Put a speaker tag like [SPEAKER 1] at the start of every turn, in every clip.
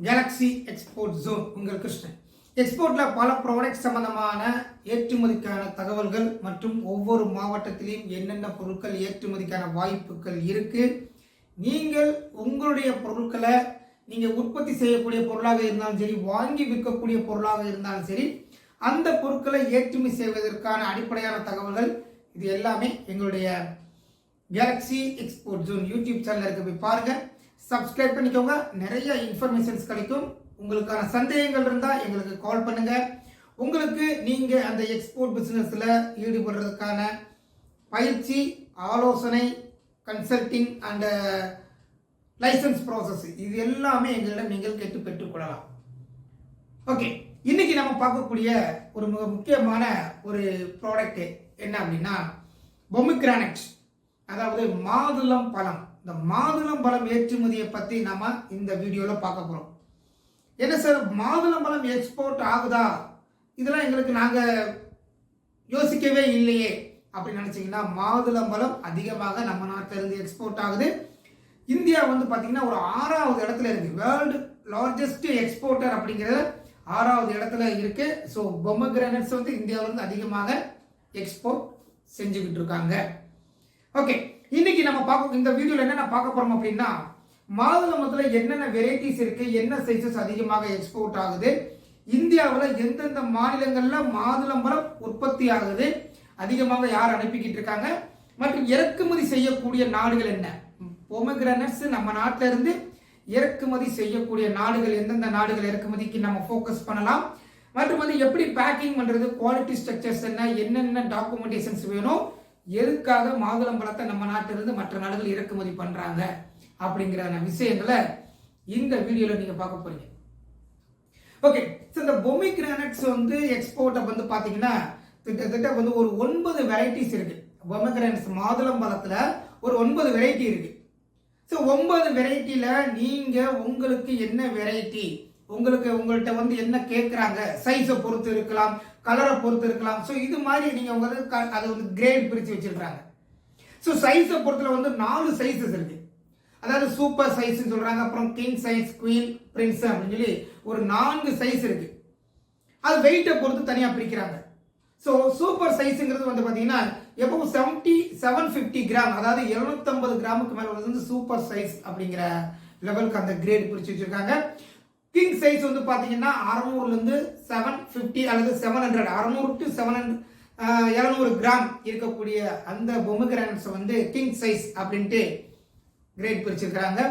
[SPEAKER 1] Galaxy export zone உங்கள் கிருஷ்ணன். எக்ஸ்போர்ட்டில் பல product சம்பந்தமான ஏற்றுமதிக்கான தகவல்கள் மற்றும் ஒவ்வொரு மாவட்டத்திலையும் என்னென்ன பொருட்கள் ஏற்றுமதிக்கான வாய்ப்புகள் இருக்குது. நீங்கள் உங்களுடைய பொருட்களை நீங்கள் உற்பத்தி செய்யக்கூடிய பொருளாக இருந்தாலும் சரி, வாங்கி விற்கக்கூடிய பொருளாக இருந்தாலும் சரி, அந்த பொருட்களை ஏற்றுமதி செய்வதற்கான அடிப்படையான தகவல்கள் இது எல்லாமே எங்களுடைய galaxy export zone YouTube channel இருக்க போய் பாருங்கள், சப்ஸ்கிரைப் பண்ணிக்கோங்க. நிறைய இன்ஃபர்மேஷன்ஸ் கிடைக்கும். உங்களுக்கான சந்தேகங்கள் இருந்தால் எங்களுக்கு கால் பண்ணுங்கள். உங்களுக்கு நீங்கள் அந்த எக்ஸ்போர்ட் பிஸ்னஸில் ஈடுபடுறதுக்கான பயிற்சி, ஆலோசனை, கன்சல்டிங் அண்ட் லைசன்ஸ் ப்ராசஸ் இது எல்லாமே எங்களிடம் நீங்கள் கேட்டு பெற்றுக்கொள்ளலாம். ஓகே, இன்னைக்கு நம்ம பார்க்கக்கூடிய ஒரு மிக முக்கியமான ஒரு ப்ராடக்ட் என்ன அப்படின்னா பொமிகிரானட், அதாவது மாதுளம் பழம். இந்த மாதுளம் பழம் ஏற்றுமதியை பற்றி நம்ம இந்த வீடியோவில் பார்க்க போகிறோம். என்ன சார், மாதுளம் பழம் எக்ஸ்போர்ட் ஆகுதா? இதெல்லாம் எங்களுக்கு நாங்கள் யோசிக்கவே இல்லையே அப்படின்னு நினச்சிங்கன்னா, மாதுளம் பழம் அதிகமாக நம்ம நாட்டிலிருந்து எக்ஸ்போர்ட் ஆகுது. இந்தியா வந்து பார்த்தீங்கன்னா ஒரு 6வது இடத்துல இருக்குது. வேர்ல்டு லார்ஜஸ்ட் எக்ஸ்போர்ட்டர் அப்படிங்கிறத 6வது இடத்துல இருக்கு. ஸோ பொமிகிரானட்ஸ் வந்து இந்தியாவிலிருந்து அதிகமாக எக்ஸ்போர்ட் செஞ்சுக்கிட்டு இருக்காங்க. ஓகே, இன்னைக்கு நம்ம இந்த வீடியோவில் என்னென்ன பார்க்க போறோம் அப்படின்னா, மாதுளம்பழத்தில் என்னென்ன வெரைட்டிஸ் இருக்கு, என்ன சைஸஸ் அதிகமாக எக்ஸ்போர்ட் ஆகுது, இந்தியாவில் எந்தெந்த மாநிலங்களில் மாதுளம்பழம் உற்பத்தி ஆகுது, அதிகமாக யார் அனுப்பிக்கிட்டு இருக்காங்க, மற்றும் இறக்குமதி செய்யக்கூடிய நாடுகள் என்ன. பொமிகிரானட்ஸ் நம்ம நாட்டில இருந்து இறக்குமதி செய்யக்கூடிய நாடுகள், எந்தெந்த நாடுகள் இறக்குமதிக்கு நம்ம ஃபோக்கஸ் பண்ணலாம், மற்றும் வந்து எப்படி பேக்கிங் பண்றது, குவாலிட்டி ஸ்ட்ரக்சர்ஸ் என்ன, என்னென்ன டாக்குமெண்டேஷன்ஸ் வேணும், எதுக்காக மாதுளம்பழத்தை நம்ம நாட்டிலிருந்து மற்ற நாடுகள் இறக்குமதி பண்றாங்க அப்படிங்கிற விஷயங்களை இந்த வீடியோல நீங்க பார்க்க போறீங்க. ஓகே, இந்த பொமிகிரானட்ஸ் வந்து எக்ஸ்போர்ட்டை வந்து பாத்தீங்கன்னா கிட்டத்தட்ட வந்து ஒரு 9 வெரைட்டிஸ் இருக்கு. பொமிகிரானட்ஸ் மாதுளம்பழத்துல ஒரு 9 வெரைட்டி இருக்கு. ஸோ 9 வெரைட்டியில நீங்க உங்களுக்கு என்ன வெரைட்டி, உங்கள்கிட்ட வந்து என்ன கேட்குறாங்க, சைஸை பொறுத்து இருக்கலாம், கலரை பொறுத்து இருக்கலாம். ஸோ இது மாதிரி நீங்கள் உங்களுக்கு அதை வந்து கிரேட் பிரித்து வச்சிருக்காங்க. ஸோ சைஸை பொறுத்துல வந்து 4 சைஸஸ் இருக்கு. அதாவது சூப்பர் சைஸ்ன்னு சொல்றாங்க, அப்புறம் கிங் சைஸ், குவீன், பிரின்ஸ் அப்படின்னு சொல்லி ஒரு 4 சைஸ் இருக்கு. அது வெயிட்டை பொறுத்து தனியாக பிரிக்கிறாங்க. ஸோ சூப்பர் சைஸுங்கிறது வந்து பார்த்தீங்கன்னா எப்பவும் 750 கிராம், அதாவது 750 கிராமுக்கு மேலே உள்ளது வந்து சூப்பர் சைஸ் அப்படிங்கிற லெவலுக்கு அந்த கிரேட் பிரித்து வச்சிருக்காங்க. கிங் சைஸ் வந்து பார்த்தீங்கன்னா 600லேருந்து 750 அல்லது 700, 600 to 700 கிராம் இருக்கக்கூடிய அந்த பொமிகிரானட்ஸ் வந்து கிங் சைஸ் அப்படின்ட்டு கிரேட் பிரிச்சிருக்காங்க.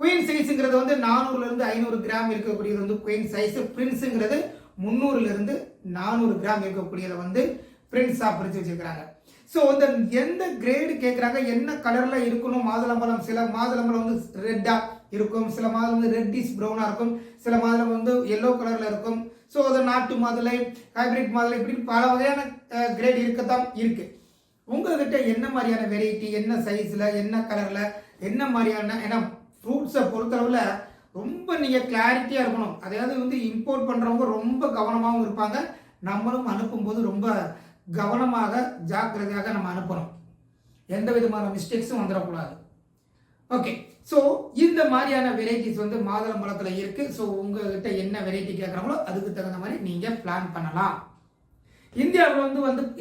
[SPEAKER 1] குயின் சைஸுங்கிறது வந்து 400லேருந்து 500 கிராம் இருக்கக்கூடியது வந்து குயின் சைஸ். பிரின்ஸுங்கிறது 300லேருந்து 400 கிராம் இருக்கக்கூடியதை வந்து பிரின்ஸா பிரித்து வச்சிருக்காங்க. ஸோ இந்த எந்த கிரேடு கேட்குறாங்க, என்ன கலர்ல இருக்கணும் மாதுளம்பழம். சில மாதுளம்பழம் வந்து ரெட்டா இருக்கும், சில மாதுளம் வந்து ரெட்டிஷ் ப்ரௌனா இருக்கும், சில மாதுளம் வந்து எல்லோ கலர்ல இருக்கும். ஸோ அது நாட்டு மாதுளை, ஹைபிரிட் மாதுளை, இப்படி பல வகையான கிரேட் இருக்கத்தான் இருக்கு. உங்ககிட்ட என்ன மாதிரியான வெரைட்டி, என்ன சைஸ்ல, என்ன கலர்ல, என்ன மாதிரியான, ஏன்னா ஃப்ரூட்ஸை பொறுத்தளவுல ரொம்ப நீங்க கிளாரிட்டியா இருக்கணும். அதாவது வந்து இம்போர்ட் பண்றவங்க ரொம்ப கவனமாகவும் இருப்பாங்க, நம்மளும் அனுப்பும்போது ரொம்ப கவனமாக ஜாக்கிரதையாக நம்ம அனுப்பணும். எந்த விதமான மிஸ்டேக்ஸும் வந்துடக்கூடாது. ஓகே, ஸோ இந்த மாதிரியான வெரைட்டிஸ் வந்து மாதுளம்பழத்துல இருக்கு. ஸோ உங்ககிட்ட என்ன வெரைட்டி கேட்குறாங்களோ அதுக்கு தகுந்த மாதிரி நீங்க பிளான் பண்ணலாம்.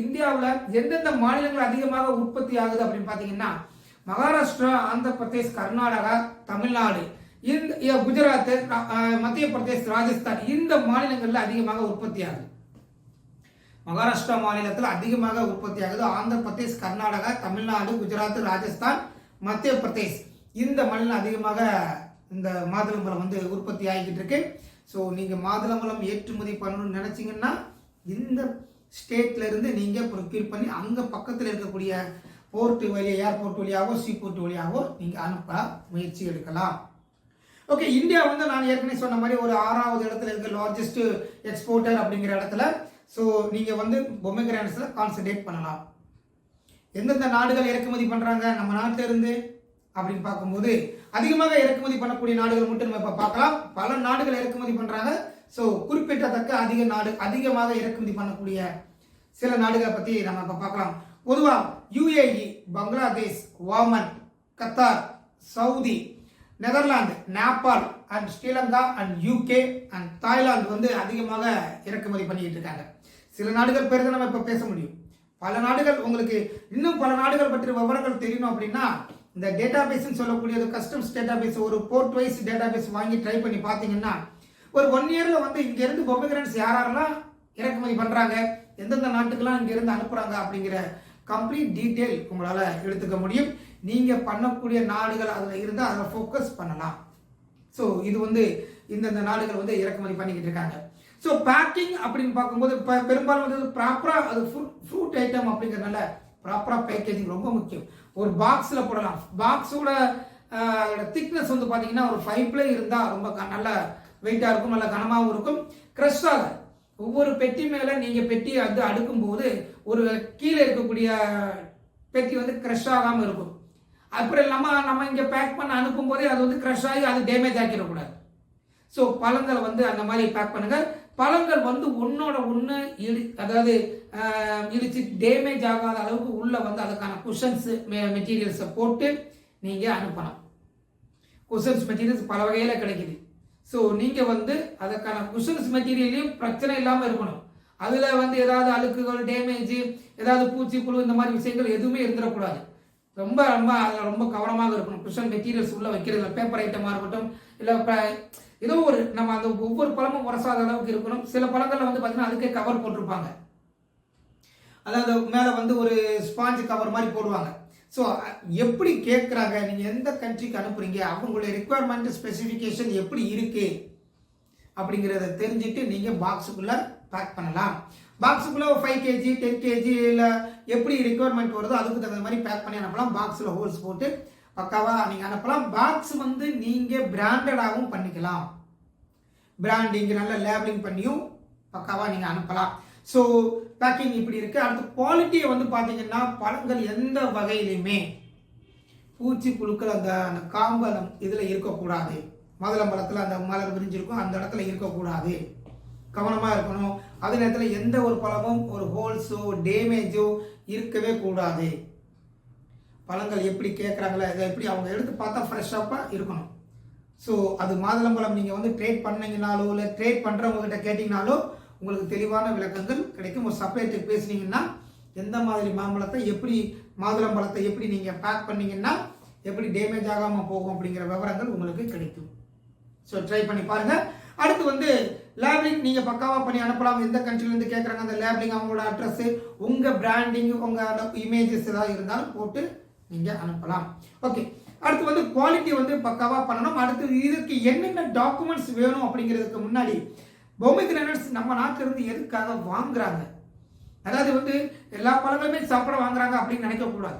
[SPEAKER 1] இந்தியாவில் எந்தெந்த மாநிலங்கள் அதிகமாக உற்பத்தி ஆகுது அப்படின்னு பார்த்தீங்கன்னா, மகாராஷ்டிரா, ஆந்திர பிரதேஷ், கர்நாடகா, தமிழ்நாடு, குஜராத், மத்திய பிரதேஷ், ராஜஸ்தான், இந்த மாநிலங்களில் அதிகமாக உற்பத்தி ஆகுது. மகாராஷ்டிரா மாநிலத்தில் அதிகமாக உற்பத்தி ஆகுது. ஆந்திர பிரதேஷ், கர்நாடகா, தமிழ்நாடு, குஜராத், ராஜஸ்தான், மத்திய பிரதேஷ், இந்த மாநிலம் அதிகமாக இந்த மாதுளம்பழம் வந்து உற்பத்தி ஆகிக்கிட்டு இருக்கு. ஸோ நீங்கள் மாதுளம்பழம் ஏற்றுமதி பண்ணணும்னு நினைச்சீங்கன்னா இந்த ஸ்டேட்ல இருந்து நீங்கள் ப்ரொக்யூர் பண்ணி அங்கே பக்கத்தில் இருக்கக்கூடிய போர்ட் வழியாக, ஏர்போர்ட் வழியாகவோ, சீபோர்ட் வழியாகவோ நீங்கள் அனுப்ப முயற்சி எடுக்கலாம். ஓகே, இந்தியா வந்து நான் ஏற்கனவே சொன்ன மாதிரி ஒரு 6வது இடத்துல இருக்க லார்ஜஸ்ட் எக்ஸ்போர்ட்டர் அப்படிங்கிற இடத்துல. ஸோ நீங்கள் வந்து பொமிகிரானட்ஸில் கான்சன்ட்ரேட் பண்ணலாம். எந்தெந்த நாடுகள் இறக்குமதி பண்ணுறாங்க நம்ம நாட்டில இருந்து அப்படின்னு பார்க்கும்போது, அதிகமாக இறக்குமதி பண்ணக்கூடிய நாடுகள் மட்டும் நம்ம இப்போ பார்க்கலாம். பல நாடுகள் இறக்குமதி பண்ணுறாங்க. ஸோ குறிப்பிட்டத்தக்க அதிகமாக இறக்குமதி பண்ணக்கூடிய சில நாடுகளை பற்றி நம்ம இப்போ பார்க்கலாம். பொதுவாக UAE, Bangladesh, Oman, Qatar, Saudi, Netherlands, Nepal, and Sri Lanka and UK and Thailand வந்து அதிகமாக இறக்குமதி பண்ணிக்கிட்டு இருக்காங்க. சில நாடுகள் பேர் தான் நம்ம இப்போ பேச முடியும். பல நாடுகள், உங்களுக்கு இன்னும் பல நாடுகள் பற்றிய விவரங்கள் தெரியணும் அப்படின்னா இந்த டேட்டாபேஸ்ன்னு சொல்லக்கூடியது கஸ்டம்ஸ் டேட்டாபேஸ், ஒரு போர்ட் வைஸ் டேட்டாபேஸ் வாங்கி ட்ரை பண்ணி பார்த்தீங்கன்னா ஒரு 1 இயரில் வந்து இங்கேருந்து பொமிகிரானட்ஸ் யாரெல்லாம் இறக்குமதி பண்ணுறாங்க, எந்தெந்த நாட்டுக்கெல்லாம் இங்கேருந்து அனுப்புகிறாங்க அப்படிங்கிற கம்ப்ளீட் டீட்டெயில் உங்களால் எடுத்துக்க முடியும். நீங்கள் பண்ணக்கூடிய நாடுகள் அதில் இருந்தால் அதில் ஃபோக்கஸ் பண்ணலாம். ஸோ இது வந்து இந்தந்த நாடுகள் வந்து இறக்குமதி பண்ணிக்கிட்டு இருக்காங்க. ஸோ பேக்கிங் அப்படின்னு பார்க்கும்போது இப்போ பெரும்பாலும் வந்து ப்ராப்பராக அது ஃப்ரூட் ஐட்டம் அப்படிங்கிறதுனால ப்ராப்பராக பேக்கேஜிங் ரொம்ப முக்கியம். ஒரு பாக்ஸில் போடலாம். பாக்ஸோட திக்னஸ் வந்து பார்த்தீங்கன்னா ஒரு 5 பிளே இருந்தால் ரொம்ப நல்ல வெயிட்டாக இருக்கும், நல்ல கனமாகவும் இருக்கும், க்ரஷ் ஆகாது. ஒவ்வொரு பெட்டி மேலே நீங்கள் பெட்டியை வந்து அடுக்கும்போது ஒரு கீழே இருக்கக்கூடிய பெட்டி வந்து க்ரஷ் ஆகாமல் இருக்கும். அப்புறம் இல்லாமல் நம்ம இங்கே பேக் பண்ண அனுப்பும் போதே அது வந்து க்ரஷ் ஆகி அது டேமேஜ் ஆக்கிடக்கூடாது. ஸோ பழங்களை வந்து அந்த மாதிரி பேக் பண்ணுங்கள். பழங்கள் வந்து ஒன்றோட ஒன்று அதாவது இடிச்சு டேமேஜ் ஆகாத அளவுக்கு உள்ளே வந்து அதுக்கான குஷன்ஸ் மெட்டீரியல்ஸை போட்டு நீங்கள் அனுப்பலாம். குஷன்ஸ் மெட்டீரியல்ஸ் பல வகையில் கிடைக்குது. ஸோ நீங்கள் வந்து அதுக்கான குஷன்ஸ் மெட்டீரியல்லையும் பிரச்சனை இல்லாமல் இருக்கணும். அதில் வந்து ஏதாவது அழுக்குகள், டேமேஜ், ஏதாவது பூச்சி புழு இந்த மாதிரி விஷயங்கள் எதுவுமே இருந்துடக்கூடாது. ரொம்ப ரொம்ப அதில் ரொம்ப கவனமாக இருக்கணும். குஷன் மெட்டீரியல்ஸ் உள்ளே வைக்கிறதுல பேப்பர் ஐட்டமாக இருக்கட்டும், இல்லை ஏதோ ஒரு நம்ம அந்த ஒவ்வொரு பழமும் உரசாத அளவுக்கு இருக்கணும். சில பழங்களில் வந்து பார்த்தீங்கன்னா அதுக்கே கவர் போட்டிருப்பாங்க. அதாவது மேலே வந்து ஒரு ஸ்பாஞ்சு கவர் மாதிரி போடுவாங்க. ஸோ எப்படி கேட்குறாங்க, நீங்கள் எந்த கண்ட்ரிக்கு அனுப்புகிறீங்க, அவங்களுடைய ரெக்குவயர்மெண்ட் ஸ்பெசிஃபிகேஷன் எப்படி இருக்குது அப்படிங்கிறத தெரிஞ்சுட்டு நீங்கள் பாக்ஸுக்குள்ளே பேக் பண்ணலாம். பாக்ஸுக்குள்ளே 5 kg 10 kg இல்லை எப்படி ரெக்குவயர்மெண்ட் வருதோ அதுக்கு தகுந்த மாதிரி பேக் பண்ணி அனுப்பலாம். பாக்ஸில் ஹோல்ஸ் போட்டு பக்காவாக நீங்கள் அனுப்பலாம். பாக்ஸ் வந்து நீங்கள் பிராண்டடாகவும் பண்ணிக்கலாம். பிராண்டிங் நல்ல லேபிளிங் பண்ணியும் பக்காவாக நீங்கள் அனுப்பலாம். ஸோ பேக்கிங் இப்படி இருக்குது. அடுத்து குவாலிட்டியை வந்து பார்த்தீங்கன்னா பழங்கள் எந்த வகையிலையுமே பூச்சி புழுக்கள் அந்த காம்பலம் இதில் இருக்கக்கூடாது. மாதுளம்பழத்தில் அந்த மலர் விரிஞ்சிருக்கும் அந்த இடத்துல இருக்கக்கூடாது, கவனமாக இருக்கணும். அதே நேரத்தில் எந்த ஒரு பழமும் ஒரு ஹோல்ஸோ டேமேஜோ இருக்கவே கூடாது. பழங்கள் எப்படி கேட்குறாங்களோ அதை எப்படி அவங்க எடுத்து பார்த்தா ஃப்ரெஷ்ஷாக இருக்கணும். ஸோ அது மாதுளம்பழம் நீங்கள் வந்து ட்ரேட் பண்ணிங்கனாலோ இல்லை ட்ரேட் பண்ணுறவங்ககிட்ட கேட்டிங்கனாலோ உங்களுக்கு தெளிவான விளக்கங்கள் கிடைக்கும். ஒரு சப்ளைட்டு பேசுனீங்கன்னா எந்த மாதிரி மாம்பழத்தை எப்படி மாதுளம்பழத்தை எப்படி நீங்கள் பேக் பண்ணிங்கன்னா எப்படி டேமேஜ் ஆகாமல் போகும் அப்படிங்கிற விவரங்கள் உங்களுக்கு கிடைக்கும். ஸோ ட்ரை பண்ணி பாருங்கள். அடுத்து வந்து லேபிளிங் நீங்கள் பக்காவாக பண்ணி அனுப்பலாம். எந்த கண்ட்ரிலேருந்து கேட்குறாங்க அந்த லேபிளிங், அவங்களோட அட்ரஸ்ஸு, உங்கள் பிராண்டிங், உங்கள் இமேஜஸ் ஏதாவது இருந்தாலும் போட்டு நீங்கள் அனுப்பலாம். ஓகே, அடுத்து வந்து குவாலிட்டி வந்து பக்காவாக பண்ணணும். அடுத்து இதுக்கு என்னென்ன டாக்குமெண்ட்ஸ் வேணும் அப்படிங்கிறதுக்கு முன்னாடி பொமிகிரானட்ஸ் நம்ம நாட்டிலிருந்து எதுக்காக வாங்குறாங்க, அதாவது வந்து எல்லா பழங்களுமே சாப்பிட வாங்குறாங்க அப்படின்னு நினைக்கக்கூடாது.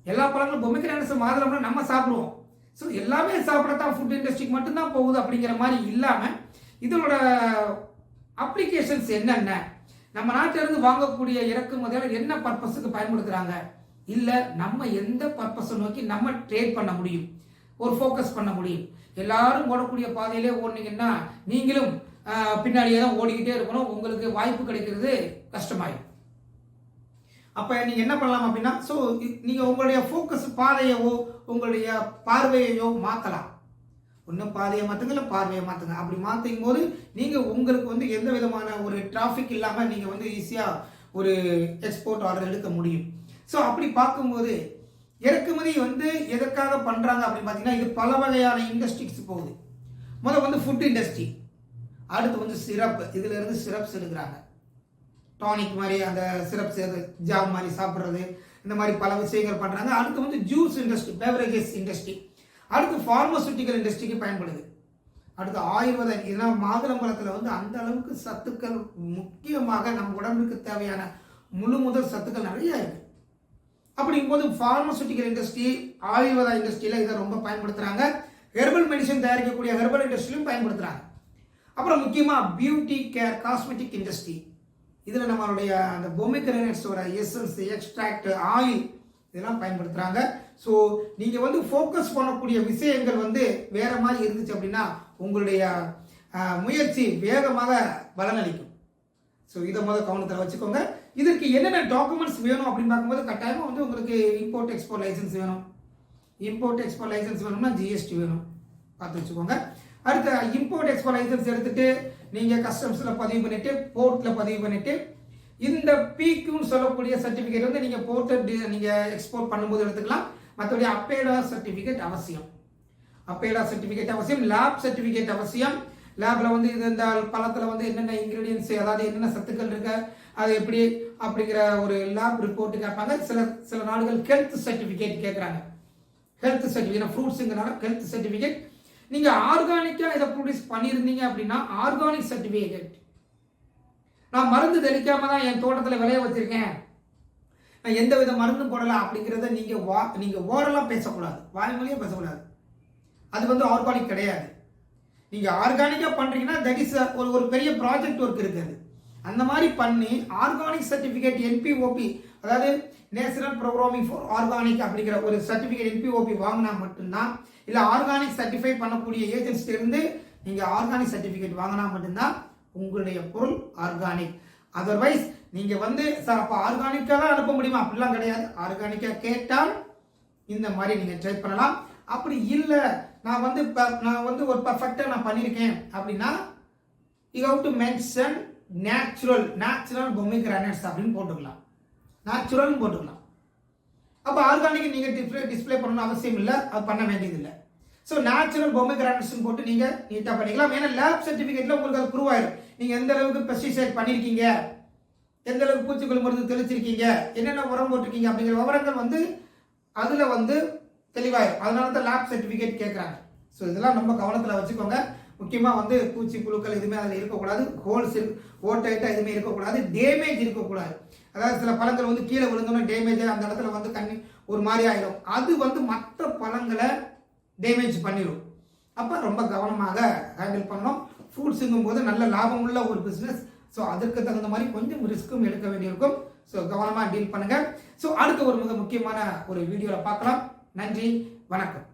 [SPEAKER 1] எல்லா பழங்களும் பொமிகிரானட்ஸ் மாதுளம்பழம் நம்ம சாப்பிடுவோம். ஸோ எல்லாமே சாப்பிடத்தான் ஃபுட் இண்டஸ்ட்ரிக்கு மட்டும்தான் போகுது அப்படிங்கிற மாதிரி இல்லாமல் இதனோட அப்ளிகேஷன்ஸ் என்னென்ன, நம்ம நாட்டிலிருந்து வாங்கக்கூடிய இறக்குமதியாளர் என்ன பர்பஸுக்கு பயன்படுத்துகிறாங்க, இல்லை நம்ம எந்த பர்பஸை நோக்கி நம்ம ட்ரேட் பண்ண முடியும், ஒரு ஃபோக்கஸ் பண்ண முடியும். எல்லாரும் ஓடக்கூடிய பாதையிலே ஓடினீங்கன்னா நீங்களும் பின்னாடியே தான் ஓடிக்கிட்டே இருக்கணும், உங்களுக்கு வாய்ப்பு கிடைக்கிறது கஷ்டமாயிடும். அப்போ நீங்கள் என்ன பண்ணலாம் அப்படின்னா, ஸோ நீங்கள் உங்களுடைய ஃபோக்கஸ் பாதையவோ உங்களுடைய பார்வையையோ மாற்றலாம். ஒன்றும் பாதையை மாற்றுங்க இல்லை பார்வையை மாற்றுங்க. அப்படி மாற்றும் போது நீங்கள் உங்களுக்கு வந்து எந்த விதமான ஒரு டிராஃபிக் இல்லாமல் நீங்கள் வந்து ஈஸியாக ஒரு எக்ஸ்போர்ட் ஆர்டர் எடுக்க முடியும். ஸோ அப்படி பார்க்கும்போது இறக்குமதி வந்து எதற்காக பண்ணுறாங்க அப்படின்னு பார்த்தீங்கன்னா இது பல வகையான இண்டஸ்ட்ரிஸ் போகுது. முதல் வந்து ஃபுட் இண்டஸ்ட்ரி, அடுத்து வந்து சிரப், இதில் இருந்து சிரப்ஸ் எடுக்கிறாங்க, டானிக் மாதிரி அந்த சிரப்ஸ் ஜாம் மாதிரி சாப்பிட்றது, இந்த மாதிரி பல விஷயங்கள் பண்ணுறாங்க. அடுத்து வந்து ஜூஸ் இண்டஸ்ட்ரி, பெவரேஜஸ் இண்டஸ்ட்ரி, அடுத்து ஃபார்மசூட்டிக்கல் இண்டஸ்ட்ரிக்கு பயன்படுது. அடுத்து ஆயுர்வேதம். இதனால் மாதுளம்பழத்தில் வந்து அந்த அளவுக்கு சத்துக்கள், முக்கியமாக நம்ம உடம்புக்கு தேவையான முழு முதல் சத்துக்கள் நிறைய இருக்குது. அப்படிங்கும்போது ஃபார்மசூட்டிக்கல் இண்டஸ்ட்ரி, ஆயுர்வேதா இண்டஸ்ட்ரியில் இதை ரொம்ப பயன்படுத்துகிறாங்க. ஹெர்பல் மெடிசன் தயாரிக்கக்கூடிய ஹெர்பல் இண்டஸ்ட்ரியிலும் பயன்படுத்துகிறாங்க. அப்புறம் முக்கியமாக பியூட்டி கேர், காஸ்மெட்டிக் இண்டஸ்ட்ரி, இதில் நம்மளுடைய அந்த பொமிகிரானட்ஸோட எசன்ஸ், எக்ஸ்ட்ராக்ட், ஆயில் இதெல்லாம் பயன்படுத்துகிறாங்க. ஸோ நீங்கள் வந்து ஃபோக்கஸ் பண்ணக்கூடிய விஷயங்கள் வந்து வேறு மாதிரி இருந்துச்சு அப்படின்னா உங்களுடைய முயற்சி வேகமாக பலனளிக்கும். ஸோ இதை கவனத்தில் வச்சுக்கோங்க. இதற்கு என்னென்ன டாக்குமெண்ட்ஸ் வேணும் அப்படின்னு பார்க்கும்போது கட்டாயமாக வந்து உங்களுக்கு இம்போர்ட் எக்ஸ்போர்ட் லைசன்ஸ் வேணும். இம்போர்ட் எக்ஸ்போர்ட் லைசன்ஸ் வேணும்னா ஜிஎஸ்டி வேணும், பார்த்து வச்சுக்கோங்க. அடுத்து இம்போர்ட் எக்ஸ்போர்ட் லைசன்ஸ் எடுத்துட்டு நீங்கள் கஸ்டம்ஸில் பதிவு பண்ணிட்டு போர்ட்டில் பதிவு பண்ணிட்டு இந்த பிக்யூன்னு சொல்லக்கூடிய சர்டிஃபிகேட் வந்து நீங்கள் போர்ட்டை நீங்கள் எக்ஸ்போர்ட் பண்ணும்போது எடுத்துக்கலாம். மற்றபடி அப்பேடா சர்டிஃபிகேட் அவசியம். அப்பேடா சர்டிஃபிகேட் அவசியம். லேப் சர்டிஃபிகேட் அவசியம். லேபில் வந்து இது இந்த பழத்தில் வந்து என்னென்ன இன்க்ரீடியன்ஸ், அதாவது என்னென்ன சத்துக்கள் இருக்கு, அது எப்படி அப்படிங்கிற ஒரு லேப் ரிப்போர்ட் கேட்பாங்க. சில நாடுகள் ஹெல்த் சர்டிஃபிகேட் கேட்குறாங்க. ஹெல்த் சர்டிஃபிகேட் ஃப்ரூட்ஸுங்கிறனால ஹெல்த் சர்டிஃபிகேட். நீங்கள் ஆர்கானிக்காக இதை ப்ரொடியூஸ் பண்ணியிருந்தீங்க அப்படின்னா ஆர்கானிக் சர்டிஃபிகேட். நான் மருந்து தெளிக்காம தான் என் தோட்டத்தில் விளைய வச்சிருக்கேன், நான் எந்த வித மருந்தும் போடலாம் அப்படிங்கிறத நீங்கள் ஓரலாம் பேசக்கூடாது, வாய்மொழியாக பேசக்கூடாது. அது வந்து ஆர்கானிக் கிடையாது. நீங்கள் ஆர்கானிக்காக பண்ணுறீங்கன்னா தட் இஸ் ஒரு பெரிய ப்ராஜெக்ட் ஒர்க் இருக்குது. அந்த மாதிரி பண்ணி ஆர்கானிக் சர்டிஃபிகேட் என்பிஓபி, அதாவது நேஷனல் ப்ரோக்ராமிங் ஃபார் ஆர்கானிக் அப்படிங்கிற ஒரு சர்டிஃபிகேட் என்பிஓபி வாங்கினா மட்டும்தான், இல்லை ஆர்கானிக் சர்டிஃபை பண்ணக்கூடிய ஏஜென்சிலிருந்து நீங்கள் ஆர்கானிக் சர்டிஃபிகேட் வாங்கினா மட்டும்தான் உங்களுடைய பொருள் ஆர்கானிக். அதர்வைஸ் நீங்கள் வந்து சார் அப்போ ஆர்கானிக்காக தான் அனுப்ப முடியுமா? அப்படிலாம் கிடையாது. ஆர்கானிக்காக கேட்டால் இந்த மாதிரி நீங்கள் ட்ரை பண்ணலாம். அப்படி இல்லை நான் வந்து ஒரு பர்ஃபெக்டாக நான் பண்ணியிருக்கேன் அப்படின்னா you have to mention natural pomegranates அப்படின்னு போட்டுக்கலாம். நேச்சுரல்னு போட்டுக்கலாம். அப்போ ஆர்கானிக் நீங்கள் டிஸ்பிளே பண்ணணும் அவசியம் இல்லை, அது பண்ண வேண்டியதில்லை. ஸோ நேச்சுரல் பொமிகிரானட்ஸ் போட்டு நீங்கள் நீட்டாக பண்ணிக்கலாம். ஏன்னா லேப் சர்டிஃபிகேட்டில் உங்களுக்கு அது ப்ரூவ் ஆயிடும். நீங்கள் எந்த அளவுக்கு பெஸ்டிசைட் பண்ணியிருக்கீங்க, எந்த அளவுக்கு பூச்சிக்கொல்லி மருந்து தெளிச்சிருக்கீங்க, என்னென்ன உரம் போட்டிருக்கீங்க அப்படிங்கிற விவரங்கள் வந்து அதில் வந்து தெளிவாயிடும். அதனால தான் லேப் சர்டிஃபிகேட் கேட்குறாங்க. ஸோ இதெல்லாம் நம்ம கவனத்தில் வச்சுக்கோங்க. முக்கியமாக வந்து பூச்சி புழுக்கள் எதுவுமே அதில் இருக்கக்கூடாது, ஹோல்ஸ் ஓட்டைட்டாக எதுவுமே இருக்கக்கூடாது, டேமேஜ் இருக்கக்கூடாது. அதாவது சில பழங்கள் வந்து கீழே விழுந்தோன்னா டேமேஜ், அந்த இடத்துல வந்து ஒரு மாதிரி ஆகிடும். அது வந்து மற்ற பழங்களை டேமேஜ் பண்ணிடும். அப்போ ரொம்ப கவனமாக ஹேண்டில் பண்ணணும். ஃப்ரூட்ஸுங்கும் போது நல்ல லாபம் உள்ள ஒரு பிஸ்னஸ். ஸோ அதற்கு தகுந்த மாதிரி கொஞ்சம் ரிஸ்க்கும் எடுக்க வேண்டியிருக்கும். ஸோ கவனமாக டீல் பண்ணுங்கள். ஸோ அடுத்த ஒரு மிக முக்கியமான ஒரு வீடியோவில் பார்க்கலாம். நன்றி, வணக்கம்.